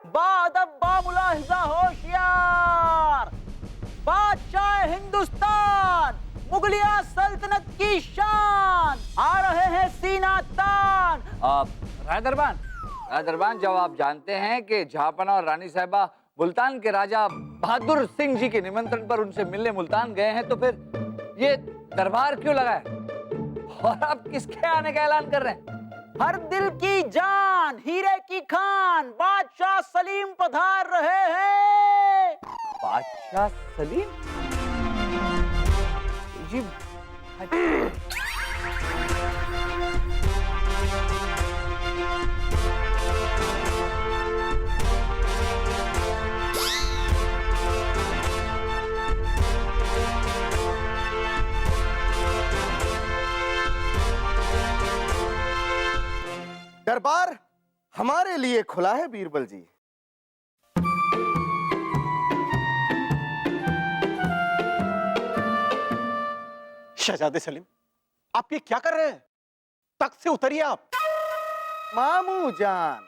बादब बामुलाहिजा होशियार, बादशाह हिंदुस्तान, मुगलिया सल्तनत की शान, आ रहे हैं सीना तान। रायदरबान, जब आप जानते हैं कि जहांपना और रानी साहिबा मुल्तान के राजा बहादुर सिंह जी के निमंत्रण पर उनसे मिलने मुल्तान गए हैं, तो फिर ये दरबार क्यों लगा है? और आप किसके आने का ऐलान कर रहे हैं? हर दिल की जान, हीरे की खान, बादशाह सलीम पधार रहे हैं। बादशाह सलीम जी? दरबार हमारे लिए खुला है बीरबल जी। शहजादे सलीम, आप ये क्या कर रहे हैं? तख्त से उतरिए आप। मामू जान,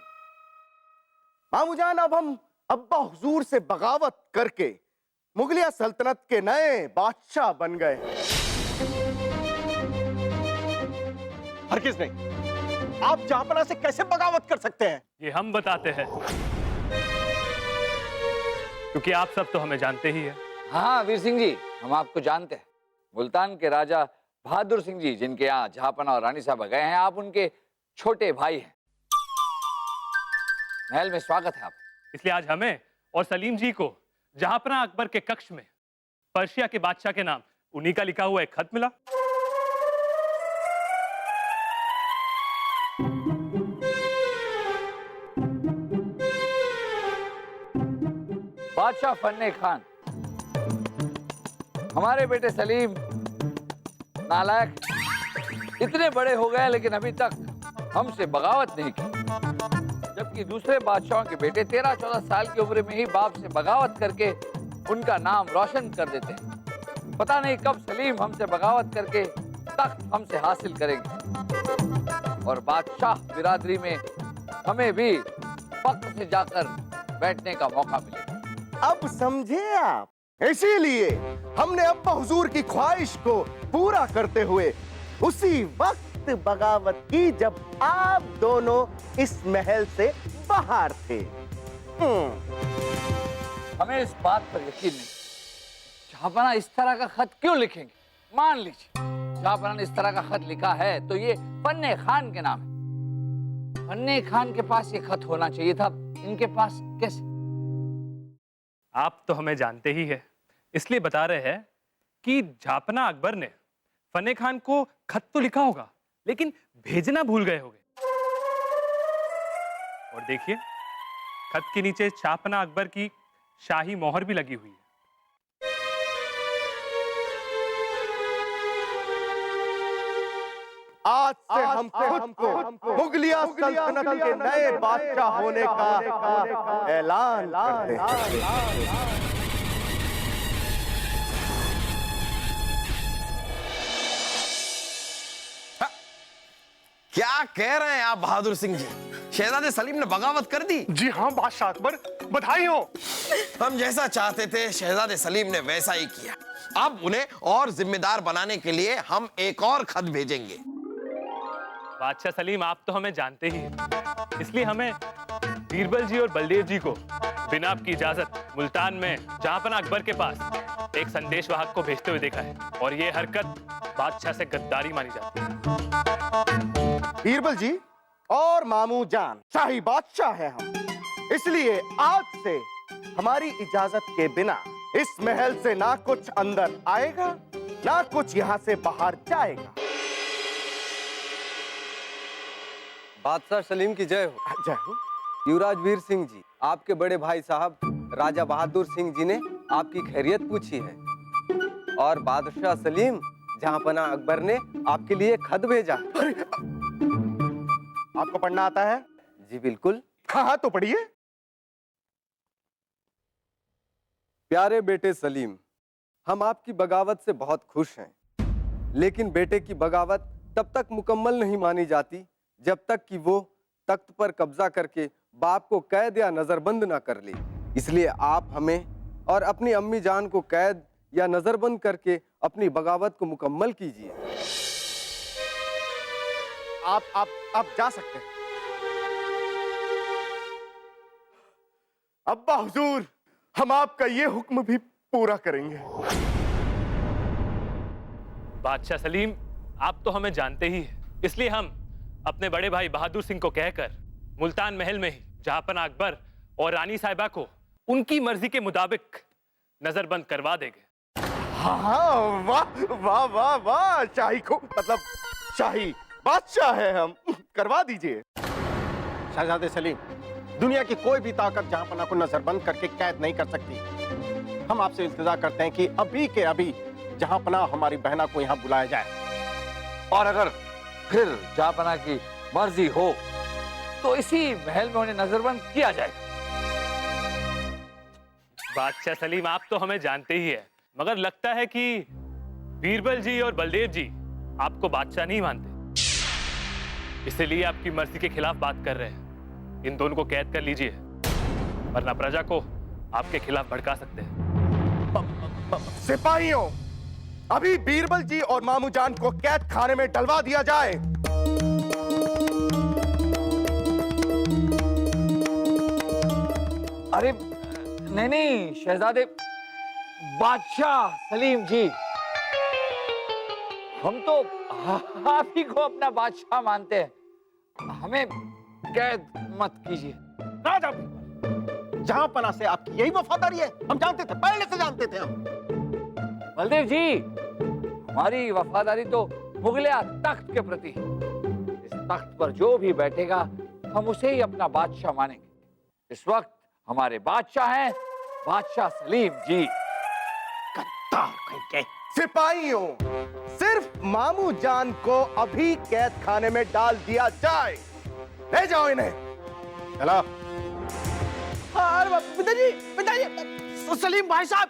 अब हम अब्बा हुजूर से बगावत करके मुगलिया सल्तनत के नए बादशाह बन गए। हरगिज नहीं, आप जहांपना से कैसे बगावत कर सकते हैं? ये हम बताते हैं, क्योंकि आप सब तो हमें जानते ही हैं। हाँ वीर सिंह जी, हम आपको जानते हैं। मुल्तान के राजा बहादुर सिंह जी, जिनके यहाँ जहांपना और रानी साहब गए हैं, आप उनके छोटे भाई हैं। महल में स्वागत है आप। इसलिए आज हमें और सलीम जी को जहांपना अकबर के कक्ष में पर्शिया के बादशाह के नाम उन्हीं का लिखा हुआ एक खत मिला। बादशाह फन्ने खान, हमारे बेटे सलीम नालायक इतने बड़े हो गए लेकिन अभी तक हमसे बगावत नहीं की, जबकि दूसरे बादशाहों के बेटे 13-14 साल की उम्र में ही बाप से बगावत करके उनका नाम रोशन कर देते हैं। पता नहीं कब सलीम हमसे बगावत करके तख्त हमसे हासिल करेंगे और बादशाह बिरादरी में हमें भी वक्त से जाकर बैठने का मौका मिलेगा। अब समझे आप? इसीलिए हमने अब्बा हुजूर की ख्वाहिश को पूरा करते हुए उसी वक्त बगावत की जब आप दोनों इस महल से बाहर थे। हमें इस बात पर यकीन नहीं, जहांपना इस तरह का खत क्यों लिखेंगे? मान लीजिए जहांपना ने इस तरह का खत लिखा है तो ये फन्ने खान के नाम है। फन्ने खान के पास ये खत होना चाहिए था, इनके पास कैसे? आप तो हमें जानते ही है, इसलिए बता रहे हैं कि जहांपना अकबर ने फन्ने खान को खत तो लिखा होगा लेकिन भेजना भूल गए होंगे। और देखिए, खत के नीचे जहांपना अकबर की शाही मोहर भी लगी हुई है। आज से हम खुद को मुगलिया सल्तनत के नए बादशाह होने का ऐलान करते हैं। क्या कह रहे हैं आप बहादुर सिंह जी? शहजादे सलीम ने बगावत कर दी? जी हाँ बादशाह अकबर, बधाई हो। हम जैसा चाहते थे शहजादे सलीम ने वैसा ही किया। अब उन्हें और जिम्मेदार बनाने के लिए हम एक और खत भेजेंगे। बादशाह सलीम, आप तो हमें जानते ही हैं, इसलिए हमें बीरबल जी और बलदेव जी को बिना आपकी इजाजत मुल्तान में जहांपना अकबर के पास एक संदेशवाहक को भेजते हुए देखा है और ये हरकत बादशाह से गद्दारी मानी जाती है। बीरबल जी और मामू जान, शाही बादशाह है हम, इसलिए आज से हमारी इजाजत के बिना इस महल से ना कुछ अंदर आएगा ना कुछ यहाँ से बाहर जाएगा। बादशाह सलीम की जय हो। जय हो। युवराज वीर सिंह जी, आपके बड़े भाई साहब राजा बहादुर सिंह जी ने आपकी खैरियत पूछी है और बादशाह सलीम जहांपना अकबर ने आपके लिए खत भेजा। आपको पढ़ना आता है? जी बिल्कुल। हाँ तो पढ़िए। प्यारे बेटे सलीम, हम आपकी बगावत से बहुत खुश हैं। लेकिन बेटे की बगावत तब तक मुकम्मल नहीं मानी जाती जब तक कि वो तख्त पर कब्जा करके बाप को कैद या नजरबंद ना कर ले। इसलिए आप हमें और अपनी अम्मी जान को कैद या नजरबंद करके अपनी बगावत को मुकम्मल कीजिए। आप जा सकते हैं। अब्बा हुजूर, हम आपका ये हुक्म भी पूरा करेंगे। बादशाह सलीम, आप तो हमें जानते ही हैं, इसलिए हम अपने बड़े भाई बहादुर सिंह को कहकर मुल्तान महल में ही जहांपना अकबर और रानी साहिबा को उनकी मर्जी के मुताबिक नजरबंद करवा देंगे। हाँ, वाह वाह वाह वाह, शाही को मतलब शाही बादशाह है हम, करवा दीजिए। शहजादे सलीम, दुनिया की कोई भी ताकत जहांपना को नजरबंद करके कैद नहीं कर सकती। हम आपसे इल्तिजा करते हैं कि अभी के अभी जहांपना हमारी बहना को यहाँ बुलाया जाए। और अगर फिर जहांपना की मर्जी हो तो इसी महल में उन्हें नजरबंद किया जाए। बादशाह सलीम, आप तो हमें जानते ही हैं, मगर लगता है कि बीरबल जी और बलदेव जी आपको बादशाह नहीं मानते, इसलिए आपकी मर्जी के खिलाफ बात कर रहे हैं। इन दोनों को कैद कर लीजिए, वरना प्रजा को आपके खिलाफ भड़का सकते हैं। सिपाहियों, अभी बीरबल जी और मामू जान को कैद खाने में डलवा दिया जाए। अरे नहीं शहजादे बादशाह सलीम जी, हम तो आप ही को अपना बादशाह मानते हैं, हमें कैद मत कीजिए। राजा बीरबल, जहांपना से आपकी यही वफादारी है, हम जानते थे, पहले से जानते थे हम। बलदेव जी, हमारी वफादारी तो मुगलिया तख्त के प्रति है। इस तख्त पर जो भी बैठेगा हम उसे ही अपना बादशाह मानेंगे। इस वक्त हमारे बादशाह हैं बादशाह सलीम जी। सिपाहियों, सिर्फ मामू जान को अभी कैद खाने में डाल दिया जाए। ले जाओ इन्हें। चलो। पिताजी, सलीम भाई साहब।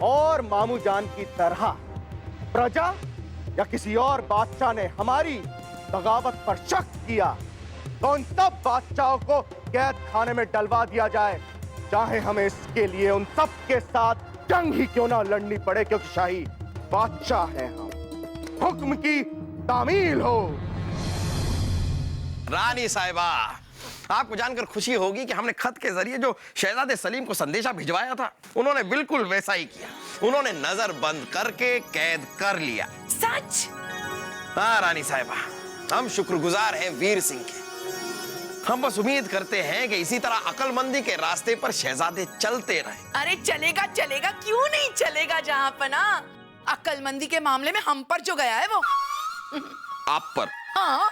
और मामू जान की तरह प्रजा या किसी और बादशाह ने हमारी बगावत पर शक किया तो उन सब बादशाहों को कैद खाने में डलवा दिया जाए, चाहे हमें इसके लिए उन सब के साथ जंग ही क्यों ना लड़नी पड़े, क्योंकि शाही बादशाह हैं हम। हुक्म की तामील हो। रानी साहिबा, आपको जानकर खुशी होगी कि हमने खत के जरिए जो शहजादे सलीम को संदेशा भिजवाया था, उन्होंने बिल्कुल वैसा ही किया। उन्होंने नजर बंद करके कैद कर लिया। सच? हाँ रानी साहिबा, हम शुक्रगुजार हैं वीर सिंह के। हम बस उम्मीद करते हैं कि इसी तरह अक्लमंदी के रास्ते पर शहजादे चलते रहें। अरे चलेगा चलेगा, क्यों नहीं चलेगा जहांपना। अक्लमंदी के मामले में हम पर जो गया है वो आप पर। हाँ।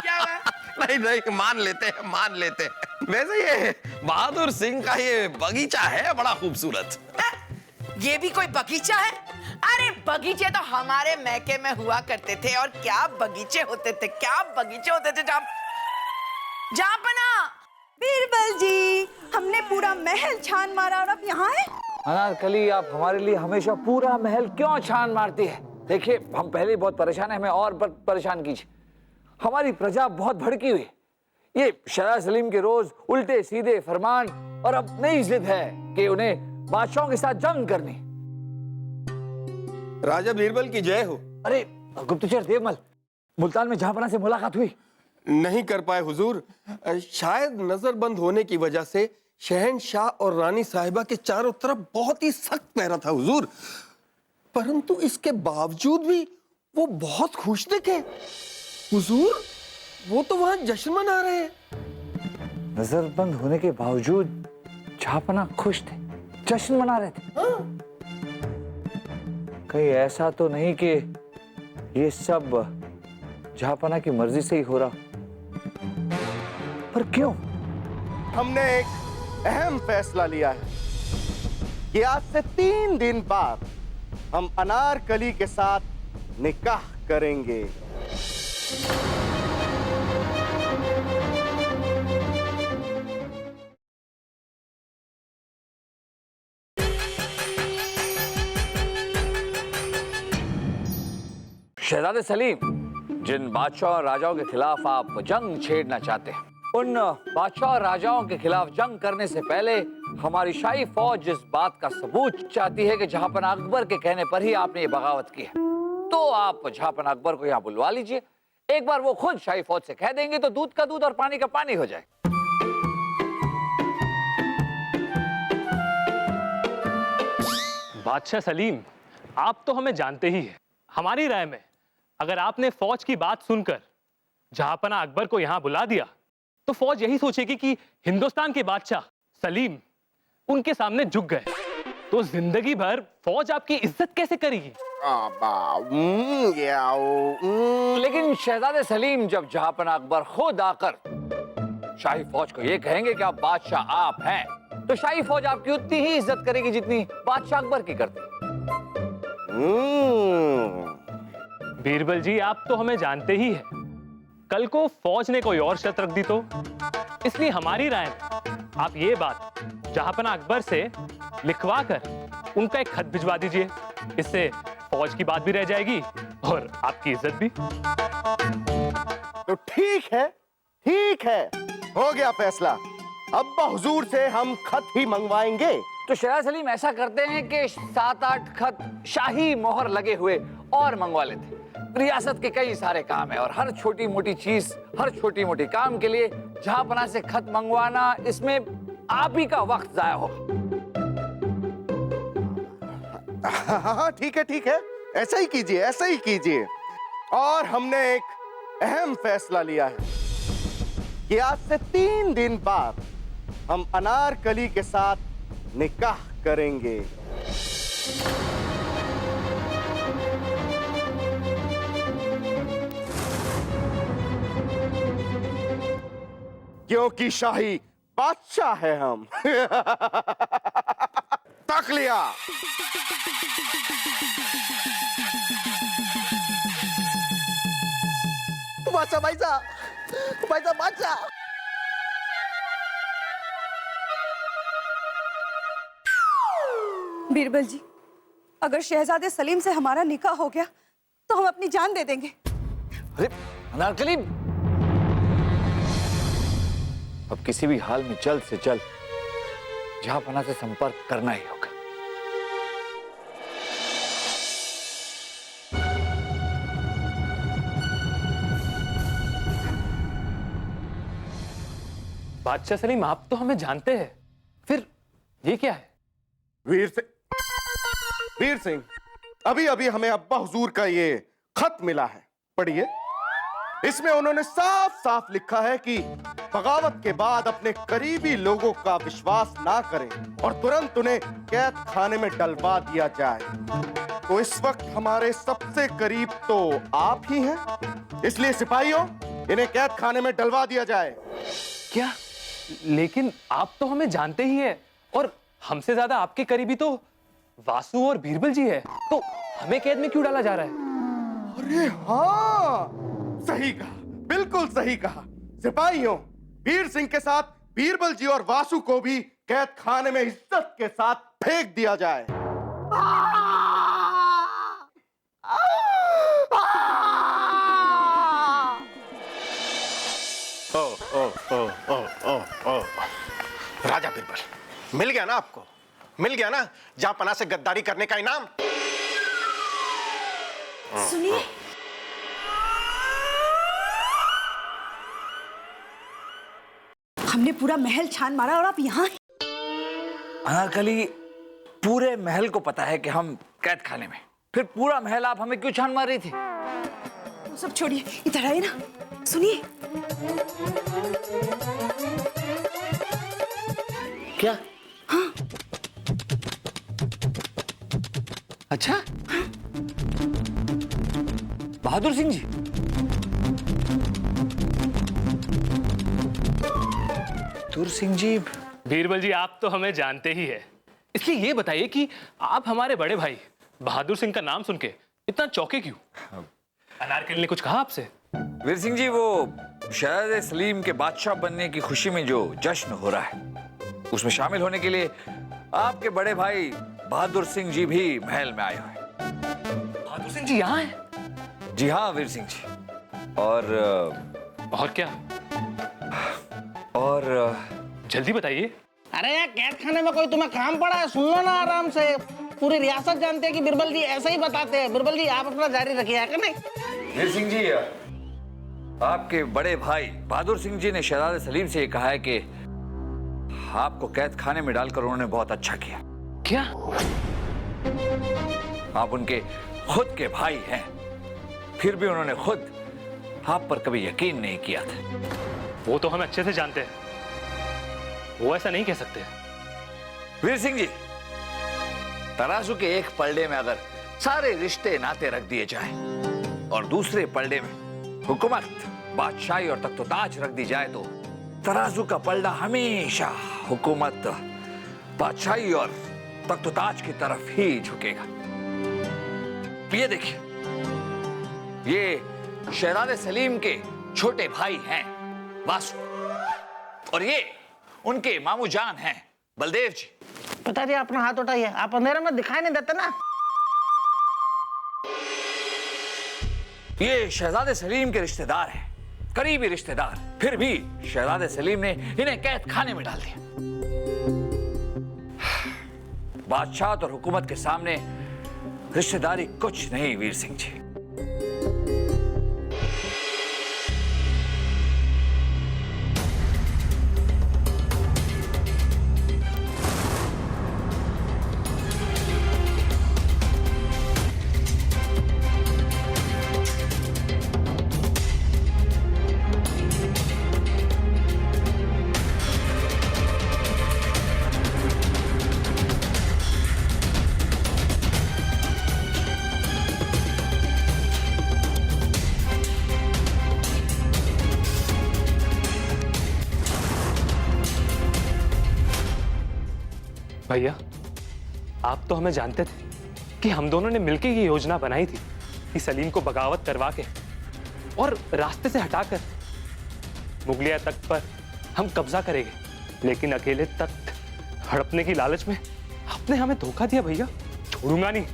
क्या है? नहीं नहीं, मान लेते हैं, मान लेते हैं। वैसे ये बहादुर सिंह का ये बगीचा है बड़ा खूबसूरत। ये भी कोई बगीचा है? अरे बगीचे तो हमारे मैके में हुआ करते थे, और क्या बगीचे होते थे, क्या बगीचे होते थे। जहांपना। बीरबल जी, हमने पूरा महल छान मारा और अब यहाँ है। अनारकली, आप हमारे लिए हमेशा पूरा महल क्यों छान मारती है? देखिए, हम पहले बहुत परेशान हैं, हमें और परेशान कीजिए। हमारी प्रजा बहुत भड़की हुई। ये शहजादा सलीम के रोज उल्टे सीधे फरमान, और अब नई जिद है कि उन्हें बादशाहों के साथ जंग करनी। राजा बीरबल की जय हो। अरे गुप्तचर देवमल, मुल्तान में जहांपना से मुलाकात हुई? नहीं कर पाए हुजूर। शायद नजरबंद होने की वजह से शहनशाह और रानी साहिबा के चारों तरफ बहुत ही सख्त पहरा था हुजूर, परंतु इसके बावजूद भी वो बहुत खुश दिखे हुजूर। वो तो वहां जश्न मना रहे हैं। नजरबंद होने के बावजूद जहांपना खुश थे, जश्न मना रहे थे। हाँ? कहीं ऐसा तो नहीं कि ये सब जहांपना की मर्जी से ही हो रहा? पर क्यों? हमने एक अहम फैसला लिया है कि आज से 3 दिन बाद हम अनारकली के साथ निकाह करेंगे। शहजादे सलीम, जिन बादशाह और राजाओं के खिलाफ आप जंग छेड़ना चाहते हैं, उन बादशाह और राजाओं के खिलाफ जंग करने से पहले हमारी शाही फौज इस बात का सबूत चाहती है कि जहांपना अकबर के कहने पर ही आपने ये बगावत की है। तो आप जहांपना अकबर को यहाँ बुलवा लीजिए। एक बार वो खुद शाही फौज से कह देंगे तो दूध का दूध और पानी का पानी हो जाए। बादशाह सलीम, आप तो हमें जानते ही हैं। हमारी राय में अगर आपने फौज की बात सुनकर जहांपना अकबर को यहां बुला दिया तो फौज यही सोचेगी कि हिंदुस्तान के बादशाह सलीम उनके सामने झुक गए। तो जिंदगी भर फौज आपकी इज्जत कैसे करेगी? लेकिन शहजादे सलीम, जब जहांपना अकबर खुद आकर शाही फौज को ये कहेंगे कि आप बादशाह आप हैं, तो शाही फौज आपकी उतनी ही इज्जत करेगी जितनी बादशाह अकबर की करती। बीरबल जी, आप तो हमें जानते ही हैं। कल को फौज ने कोई और शर्त रख दी तो? इसलिए हमारी राय में आप ये बात जहांपना अकबर से लिखवा कर उनका एक खत भिजवा दीजिए। इससे फौज की बात भी रह जाएगी और आपकी इज्जत भी। तो ठीक है, हो गया फैसला। अब्बा हुजूर से हम खत ही मंगवाएंगे। तो शहजाद सलीम, ऐसा करते हैं कि 7-8 खत शाही मोहर लगे हुए और मंगवा लेते। रियासत के कई सारे काम है और हर छोटी मोटी चीज, हर छोटी मोटी काम के लिए जहांपना से खत मंगवाना, इसमें आप ही का वक्त जाया होगा। हाँ, ठीक है, ऐसा ही कीजिए। और हमने एक अहम फैसला लिया है कि आज से 3 दिन बाद हम अनारकली के साथ निकाह करेंगे। क्योंकि शाही बादशाह है हम। तक लिया। बादशाह बादशाह। बीरबल जी, अगर शहजादे सलीम से हमारा निकाह हो गया तो हम अपनी जान दे देंगे। अरे अनारकली, अब किसी भी हाल में जल्द से जल्द जहांपना से संपर्क करना ही होगा। बादशाह सलीम, आप तो हमें जानते हैं, फिर ये क्या है? वीर सिंह, अभी हमें अब्बा हुजूर का ये खत मिला है, पढ़िए। इसमें उन्होंने साफ साफ लिखा है कि बगावत के बाद अपने करीबी लोगों का विश्वास ना करें और तुरंत उन्हें कैद खाने में डलवा दिया जाए। तो इस वक्त हमारे सबसे करीब तो आप ही हैं, इसलिए सिपाहियों, इन्हें कैद खाने में डलवा दिया जाए। क्या? लेकिन आप तो हमें जानते ही हैं और हमसे ज्यादा आपके करीबी तो वासु और बीरबल जी है, तो हमें कैद में क्यों डाला जा रहा है? अरे हाँ, सही कहा, बिल्कुल सही कहा। सिपाहियों, वीर सिंह के साथ बीरबल जी और वासु को भी कैद खाने में इज्जत के साथ फेंक दिया जाए। राजा बीरबल, मिल गया ना आपको? मिल गया ना जहांपना से गद्दारी करने का इनाम? सुनिए, हमने पूरा महल छान मारा और आप यहाँ। अनारकली, पूरे महल को पता है कि हम कैद खाने में, फिर पूरा महल आप हमें क्यों छान मार रही थी? वो सब छोड़िए, इधर आइए ना, सुनिए। क्या? हाँ। अच्छा, बहादुर सिंह जी। बहादुर सिंह जी। बीरबल जी, आप तो हमें जानते ही है, इसलिए ये बताइए कि आप हमारे बड़े भाई बहादुर सिंह का नाम सुन के इतना चौंके क्यों? अनारकली ने कुछ कहा आपसे? वीर सिंह जी, वो शहजादे सलीम के बादशाह बनने की खुशी में जो जश्न हो रहा है, उसमें शामिल होने के लिए आपके बड़े भाई बहादुर सिंह जी भी महल में आए हुए हैं। बहादुर सिंह जी यहाँ हैं? जी हाँ वीर सिंह जी। और क्या? और जल्दी बताइए। अरे यार, कैद खाने में कोई तुम्हें काम पड़ा है? सुन लो ना आराम से। पूरी रियासत जानते हैं कि बिरबल जी ऐसे ही बताते हैं। बिरबल जी, आप अपना जारी रखिए, है कि नहीं? वीर सिंह जी, आपके बड़े भाई बहादुर सिंह जी ने शहजादे सलीम से ये कहा है कि आपको कैद खाने में डालकर उन्होंने बहुत अच्छा किया। क्या? आप उनके खुद के भाई हैं, फिर भी उन्होंने खुद आप पर कभी यकीन नहीं किया था। वो तो हम अच्छे से जानते हैं, वो ऐसा नहीं कह सकते। वीर सिंह जी, तराजू के एक पलड़े में अगर सारे रिश्ते नाते रख दिए जाए और दूसरे पलड़े में हुकूमत, बादशाही और तख्त-ओ-ताज रख दी जाए तो तराजू का पलड़ा हमेशा हुकूमत, बादशाही और तख्त-ओ-ताज की तरफ ही झुकेगा। ये देखिए, ये शहजादे सलीम के छोटे भाई हैं वासु, और ये उनके मामू जान हैं बलदेव जी। पिताजी, अपना हाथ उठाइए, आप अंधेरे में दिखाई नहीं देते ना। ये शहजादे सलीम के रिश्तेदार हैं, करीबी रिश्तेदार, फिर भी शहजादे सलीम ने इन्हें कैद खाने में डाल दिया। बादशाह और हुकूमत के सामने रिश्तेदारी कुछ नहीं वीर सिंह जी। भैया, आप तो हमें जानते थे कि हम दोनों ने मिलकर ये योजना बनाई थी कि सलीम को बगावत करवा के और रास्ते से हटाकर मुगलिया तख्त पर हम कब्जा करेंगे, लेकिन अकेले तख्त हड़पने की लालच में आपने हमें धोखा दिया भैया। छोड़ूंगा नहीं।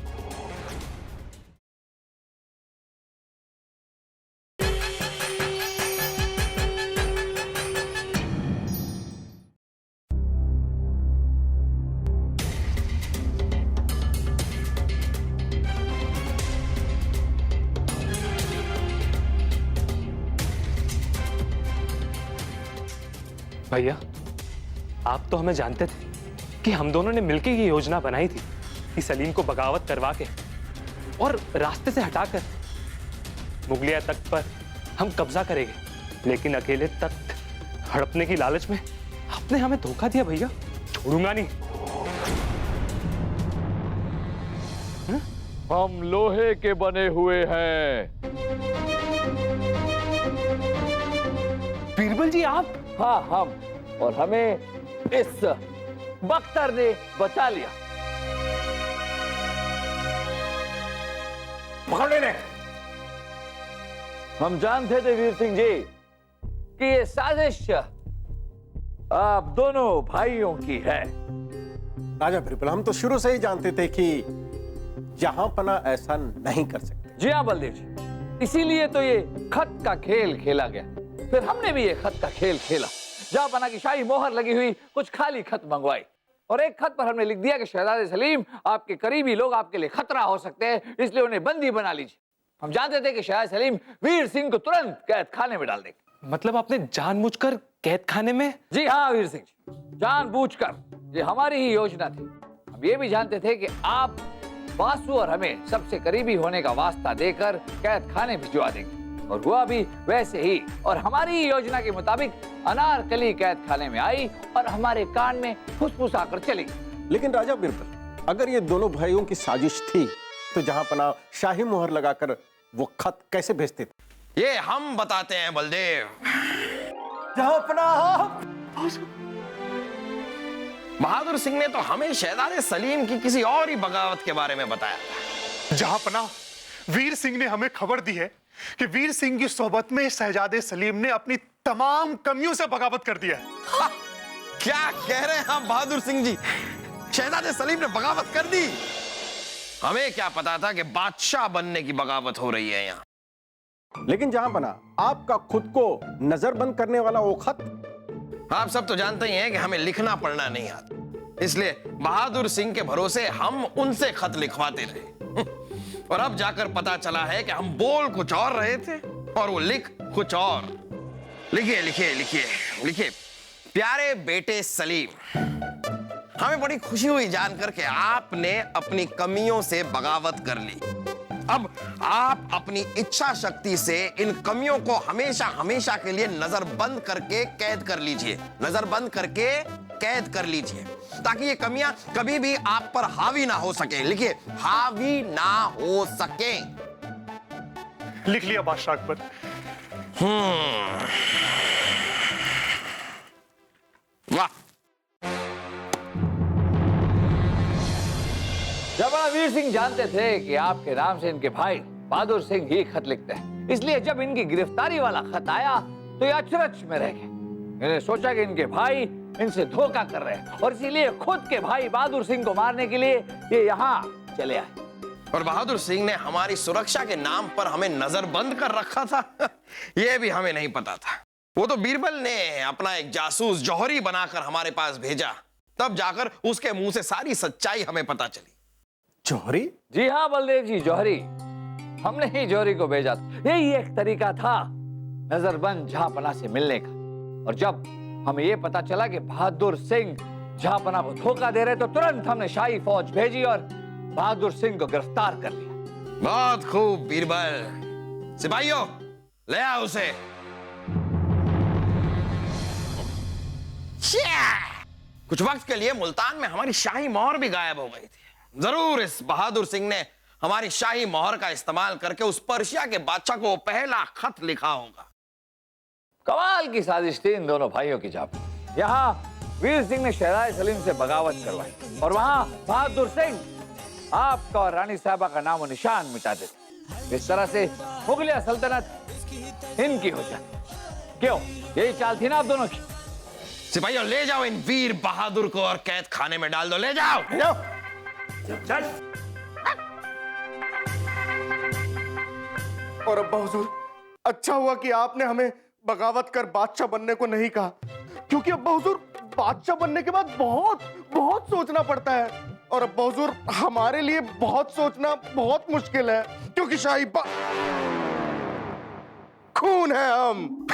भैया, आप तो हमें जानते थे कि हम दोनों ने मिलकर ये योजना बनाई थी कि सलीम को बगावत करवा के और रास्ते से हटाकर मुगलिया तख्त पर हम कब्जा करेंगे, लेकिन अकेले तख्त हड़पने की लालच में आपने हमें धोखा दिया भैया। छोड़ूंगा नहीं। हम लोहे के बने हुए हैं। बीरबल जी, आप? हाँ, हम, और हमें इस बख्तर ने बचा लिया। पकड़ ले। हम जानते थे वीर सिंह जी कि ये साजिश आप दोनों भाइयों की है। राजा बिरबल, हम तो शुरू से ही जानते थे कि जहांपना ऐसा नहीं कर सकते। जी हाँ बलदेव जी, इसीलिए तो ये खत का खेल खेला गया। फिर हमने भी ये खत का खेल खेला। जहांपना की शाही मोहर लगी हुई कुछ खाली खत मंगवाई, और एक खत पर हमने लिख दिया कि शहजादे सलीम आपके करीबी लोग आपके लिए खतरा हो सकते हैं, इसलिए उन्हें बंदी बना लीजिए। हम जानते थे कि शहजादे सलीम वीर सिंह को तुरंत कैद खाने में डाल देंगे। मतलब आपने जानबूझकर कैद खाने में? जी हाँ वीर सिंह जी, जानबूझकर। ये हमारी ही योजना थी। हम ये भी जानते थे कि आप वासु और हमें सबसे करीबी होने का वास्ता देकर कैद खाने भिजवा देंगे, और हुआ भी वैसे ही। और हमारी योजना के मुताबिक अनारकली कैद खाने में आई और हमारे कान में फुसफुसाकर चली। लेकिन राजा बिरबल, अगर ये दोनों भाइयों की साजिश थी तो जहांपना शाही मोहर लगाकर वो खत कैसे भेजते थे? ये हम बताते हैं बलदेव। जहांपना, बहादुर सिंह ने तो हमें शहजादे सलीम की किसी और ही बगावत के बारे में बताया था। जहांपना, वीर सिंह ने हमें खबर दी है कि वीर सिंह की सोहबत में शहजादे सलीम ने अपनी तमाम कमियों से बगावत कर दिया है। क्या कह रहे हैं आप बहादुर सिंह जी? शहजादे सलीम ने बगावत कर दी? हमें क्या पता था कि बादशाह बनने की बगावत हो रही है यहाँ। लेकिन जहां बना आपका खुद को नजरबंद करने वाला वो खत, आप सब तो जानते ही हैं कि हमें लिखना पढ़ना नहीं आता, इसलिए बहादुर सिंह के भरोसे हम उनसे खत लिखवाते रहे। और अब जाकर पता चला है कि हम बोल कुछ और रहे थे और वो लिख कुछ और। लिखिए लिखिए लिखिए लिखिए। प्यारे बेटे सलीम, हमें बड़ी खुशी हुई जानकर के आपने अपनी कमियों से बगावत कर ली। अब आप अपनी इच्छा शक्ति से इन कमियों को हमेशा हमेशा के लिए नजरबंद करके कैद कर लीजिए, नजरबंद करके कैद कर लीजिए, ताकि ये कमियां कभी भी आप पर हावी ना हो सके। लिखिए, हावी ना हो सके। लिख लिया बादशाह अकबर। वाह। जब वीर सिंह जानते थे कि आपके नाम से इनके भाई बहादुर सिंह ही खत लिखते हैं, इसलिए जब इनकी गिरफ्तारी वाला खत आया तो ये अचरज में रह गए। इन्होंने सोचा कि इनके भाई इनसे धोखा कर रहे हैं और इसीलिए खुद के भाई बहादुर सिंह को मारने के लिए ये यहाँ चले आए। और बहादुर सिंह ने हमारी सुरक्षा के नाम पर हमें नजरबंद कर रखा था, यह भी हमें नहीं पता था। वो तो बीरबल ने अपना एक जासूस जौहरी बनाकर हमारे पास भेजा, तब जाकर उसके मुंह से सारी सच्चाई हमें पता चली। जौहरी? जी हाँ बलदेव जी, जौहरी। हमने ही जौहरी को भेजा था। यही एक तरीका था नजरबंद जहांपना से मिलने का। और जब हमें ये पता चला कि बहादुर सिंह जहांपना को धोखा दे रहे तो तुरंत हमने शाही फौज भेजी और बहादुर सिंह को गिरफ्तार कर लिया। बहुत खूब बीरबल। सिपाहियों, ले आओ उसे। कुछ वक्त के लिए मुल्तान में हमारी शाही मोहर भी गायब हो गई थी। जरूर इस बहादुर सिंह ने हमारी शाही मोहर का इस्तेमाल करके उस पर्शिया के बादशाह को पहला खत लिखा होगा। कमाल की साजिश थी इन दोनों भाइयों की। जब यहाँ वीर सिंह ने शहजादे सलीम से बगावत करवाई और वहां बहादुर सिंह आपका और रानी साहबा का नामो निशान मिटा देते। इस तरह से मुगलिया सल्तनत इनकी हो जाती। क्यों, यही चाल थी ना आप दोनों की? सिपाहियों, ले जाओ इन वीर बहादुर को और कैद खाने में डाल दो। ले जाओ, ले जाओ। चल। और अब्बा हुजूर, अच्छा हुआ कि आपने हमें बगावत कर बादशाह बनने को नहीं कहा, क्योंकि अब्बा हुजूर बादशाह बनने के बाद बहुत बहुत सोचना पड़ता है। और अब्बा हुजूर, हमारे लिए बहुत सोचना बहुत मुश्किल है, क्योंकि शाही खून है हम।